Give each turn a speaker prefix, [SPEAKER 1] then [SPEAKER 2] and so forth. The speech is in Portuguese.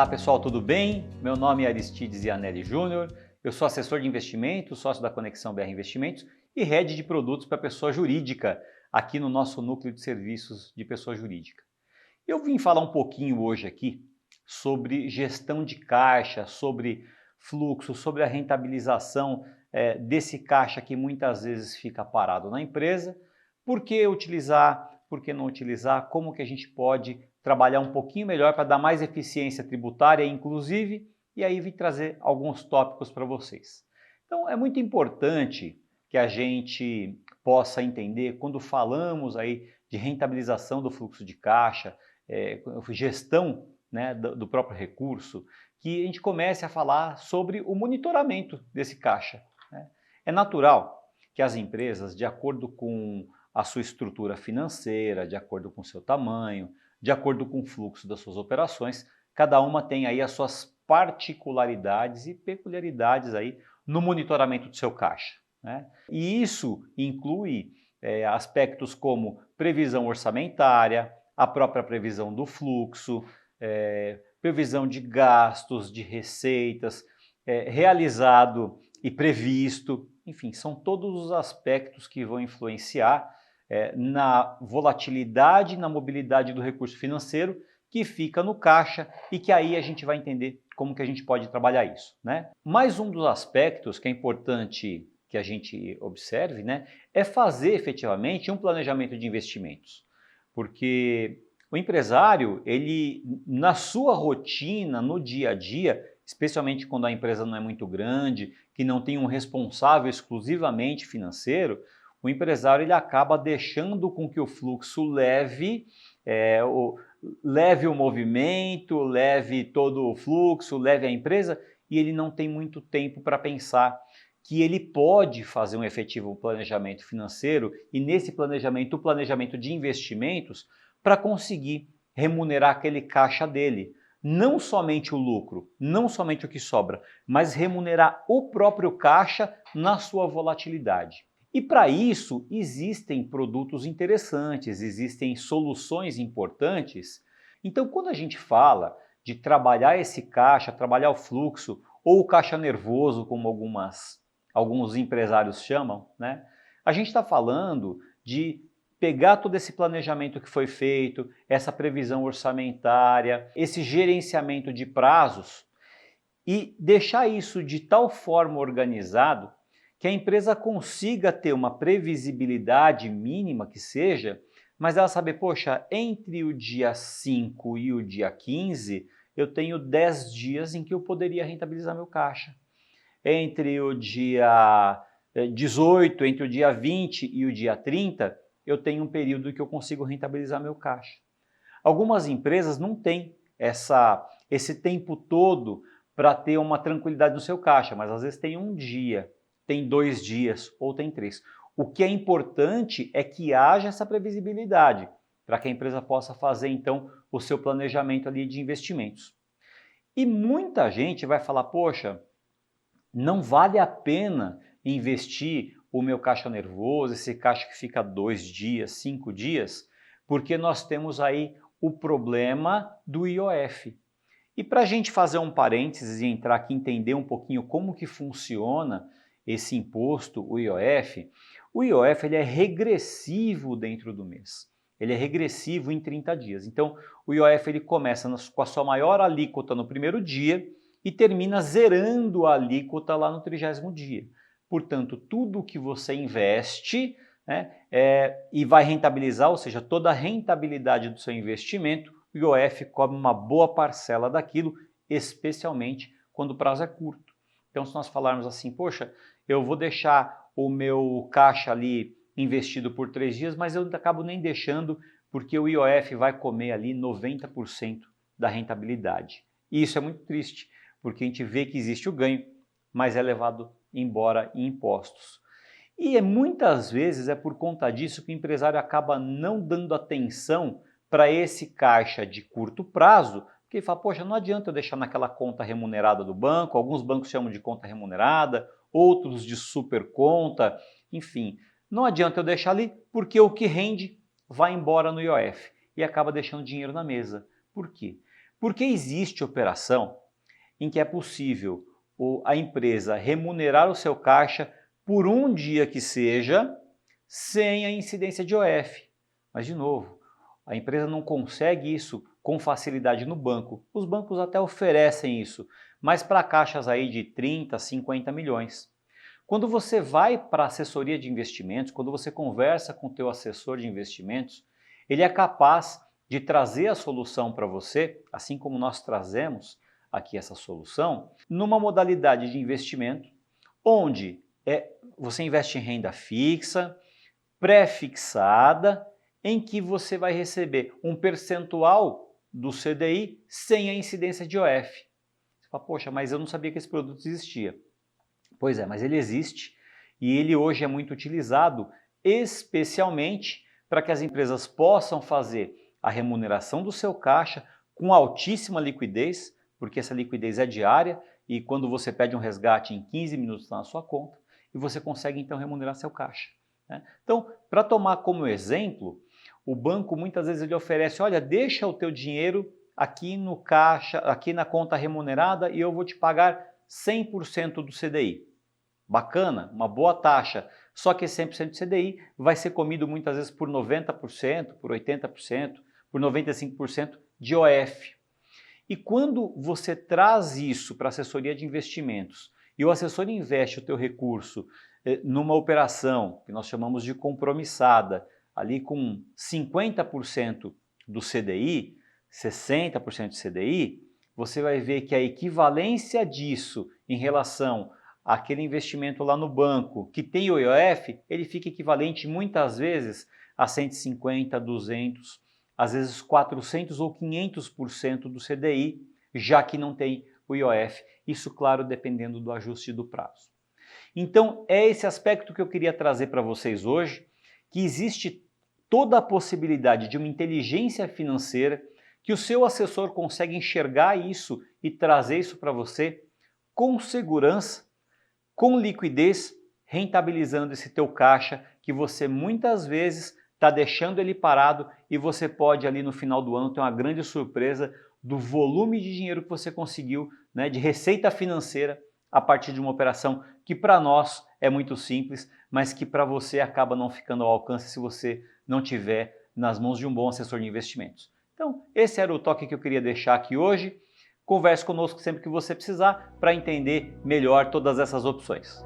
[SPEAKER 1] Olá pessoal, tudo bem? Meu nome é Aristides Ianelli Júnior, eu sou assessor de investimentos, sócio da Conexão BR Investimentos e head de produtos para pessoa jurídica aqui no nosso núcleo de serviços de pessoa jurídica. Eu vim falar um pouquinho hoje aqui sobre gestão de caixa, sobre fluxo, sobre a rentabilização desse caixa que muitas vezes fica parado na empresa. Por que utilizar, por que não utilizar, como que a gente pode trabalhar um pouquinho melhor para dar mais eficiência tributária, inclusive, e aí vim trazer alguns tópicos para vocês. Então é muito importante que a gente possa entender quando falamos aí de rentabilização do fluxo de caixa, gestão, né, do próprio recurso, que a gente comece a falar sobre o monitoramento desse caixa, né? É natural que as empresas, de acordo com a sua estrutura financeira, de acordo com o seu tamanho, de acordo com o fluxo das suas operações, cada uma tem aí as suas particularidades e peculiaridades aí no monitoramento do seu caixa, né? E isso inclui aspectos como previsão orçamentária, a própria previsão do fluxo, previsão de gastos, de receitas, realizado e previsto, enfim, são todos os aspectos que vão influenciar na volatilidade, na mobilidade do recurso financeiro que fica no caixa e que aí a gente vai entender como que a gente pode trabalhar isso, né? Mais um dos aspectos que é importante que a gente observe, né, é fazer efetivamente um planejamento de investimentos, porque o empresário, ele na sua rotina, no dia a dia, especialmente quando a empresa não é muito grande, que não tem um responsável exclusivamente financeiro, o empresário ele acaba deixando com que o fluxo leve o movimento, leve todo o fluxo, leve a empresa, e ele não tem muito tempo para pensar que ele pode fazer um efetivo planejamento financeiro e nesse planejamento, o planejamento de investimentos, para conseguir remunerar aquele caixa dele. Não somente o lucro, não somente o que sobra, mas remunerar o próprio caixa na sua volatilidade. E para isso existem produtos interessantes, existem soluções importantes. Então, quando a gente fala de trabalhar esse caixa, trabalhar o fluxo, ou o caixa nervoso, como alguns empresários chamam, né? A gente está falando de pegar todo esse planejamento que foi feito, essa previsão orçamentária, esse gerenciamento de prazos e deixar isso de tal forma organizado que a empresa consiga ter uma previsibilidade mínima que seja, mas ela saber, poxa, entre o dia 5 e o dia 15, eu tenho 10 dias em que eu poderia rentabilizar meu caixa. Entre o dia 18, entre o dia 20 e o dia 30, eu tenho um período que eu consigo rentabilizar meu caixa. Algumas empresas não têm esse tempo todo para ter uma tranquilidade no seu caixa, mas às vezes tem um dia, tem 2 dias ou tem 3. O que é importante é que haja essa previsibilidade para que a empresa possa fazer então o seu planejamento ali de investimentos. E muita gente vai falar, poxa, não vale a pena investir o meu caixa nervoso, esse caixa que fica 2 dias, 5 dias, porque nós temos aí o problema do IOF. E para a gente fazer um parênteses e entrar aqui e entender um pouquinho como que funciona esse imposto, o IOF ele é regressivo dentro do mês. Ele é regressivo em 30 dias. Então, o IOF ele começa com a sua maior alíquota no primeiro dia e termina zerando a alíquota lá no 30º dia. Portanto, tudo que você investe, né, e vai rentabilizar, ou seja, toda a rentabilidade do seu investimento, o IOF cobre uma boa parcela daquilo, especialmente quando o prazo é curto. Então, se nós falarmos assim, poxa, eu vou deixar o meu caixa ali investido por 3 dias, mas eu acabo nem deixando porque o IOF vai comer ali 90% da rentabilidade. E isso é muito triste, porque a gente vê que existe o ganho, mas é levado embora em impostos. E muitas vezes é por conta disso que o empresário acaba não dando atenção para esse caixa de curto prazo, porque ele fala, poxa, não adianta eu deixar naquela conta remunerada do banco, alguns bancos chamam de conta remunerada, outros de super conta, enfim, não adianta eu deixar ali porque o que rende vai embora no IOF e acaba deixando dinheiro na mesa. Por quê? Porque existe operação em que é possível a empresa remunerar o seu caixa por um dia que seja, sem a incidência de IOF. Mas, de novo, a empresa não consegue isso com facilidade no banco. Os bancos até oferecem isso, mas para caixas aí de 30, 50 milhões. Quando você vai para a assessoria de investimentos, quando você conversa com o teu assessor de investimentos, ele é capaz de trazer a solução para você, assim como nós trazemos aqui essa solução, numa modalidade de investimento onde você investe em renda fixa, pré-fixada, em que você vai receber um percentual do CDI sem a incidência de IOF. Você fala, poxa, mas eu não sabia que esse produto existia. Pois é, mas ele existe e ele hoje é muito utilizado especialmente para que as empresas possam fazer a remuneração do seu caixa com altíssima liquidez, porque essa liquidez é diária e quando você pede um resgate em 15 minutos está na sua conta e você consegue então remunerar seu caixa. Né? Então, para tomar como exemplo, o banco muitas vezes ele oferece, olha, deixa o teu dinheiro aqui no caixa, aqui na conta remunerada e eu vou te pagar 100% do CDI. Bacana, uma boa taxa, só que esse 100% do CDI vai ser comido muitas vezes por 90%, por 80%, por 95% de IOF. E quando você traz isso para a assessoria de investimentos e o assessor investe o teu recurso numa operação que nós chamamos de compromissada, ali com 50% do CDI, 60% do CDI, você vai ver que a equivalência disso em relação àquele investimento lá no banco que tem o IOF, ele fica equivalente muitas vezes a 150, 200, às vezes 400 ou 500% do CDI, já que não tem o IOF. Isso, claro, dependendo do ajuste do prazo. Então, é esse aspecto que eu queria trazer para vocês hoje, que existe toda a possibilidade de uma inteligência financeira, que o seu assessor consegue enxergar isso e trazer isso para você com segurança, com liquidez, rentabilizando esse teu caixa que você muitas vezes está deixando ele parado e você pode ali no final do ano ter uma grande surpresa do volume de dinheiro que você conseguiu, né, de receita financeira a partir de uma operação que para nós é muito simples, mas que para você acaba não ficando ao alcance se você não tiver nas mãos de um bom assessor de investimentos. Então, esse era o toque que eu queria deixar aqui hoje. Converse conosco sempre que você precisar para entender melhor todas essas opções.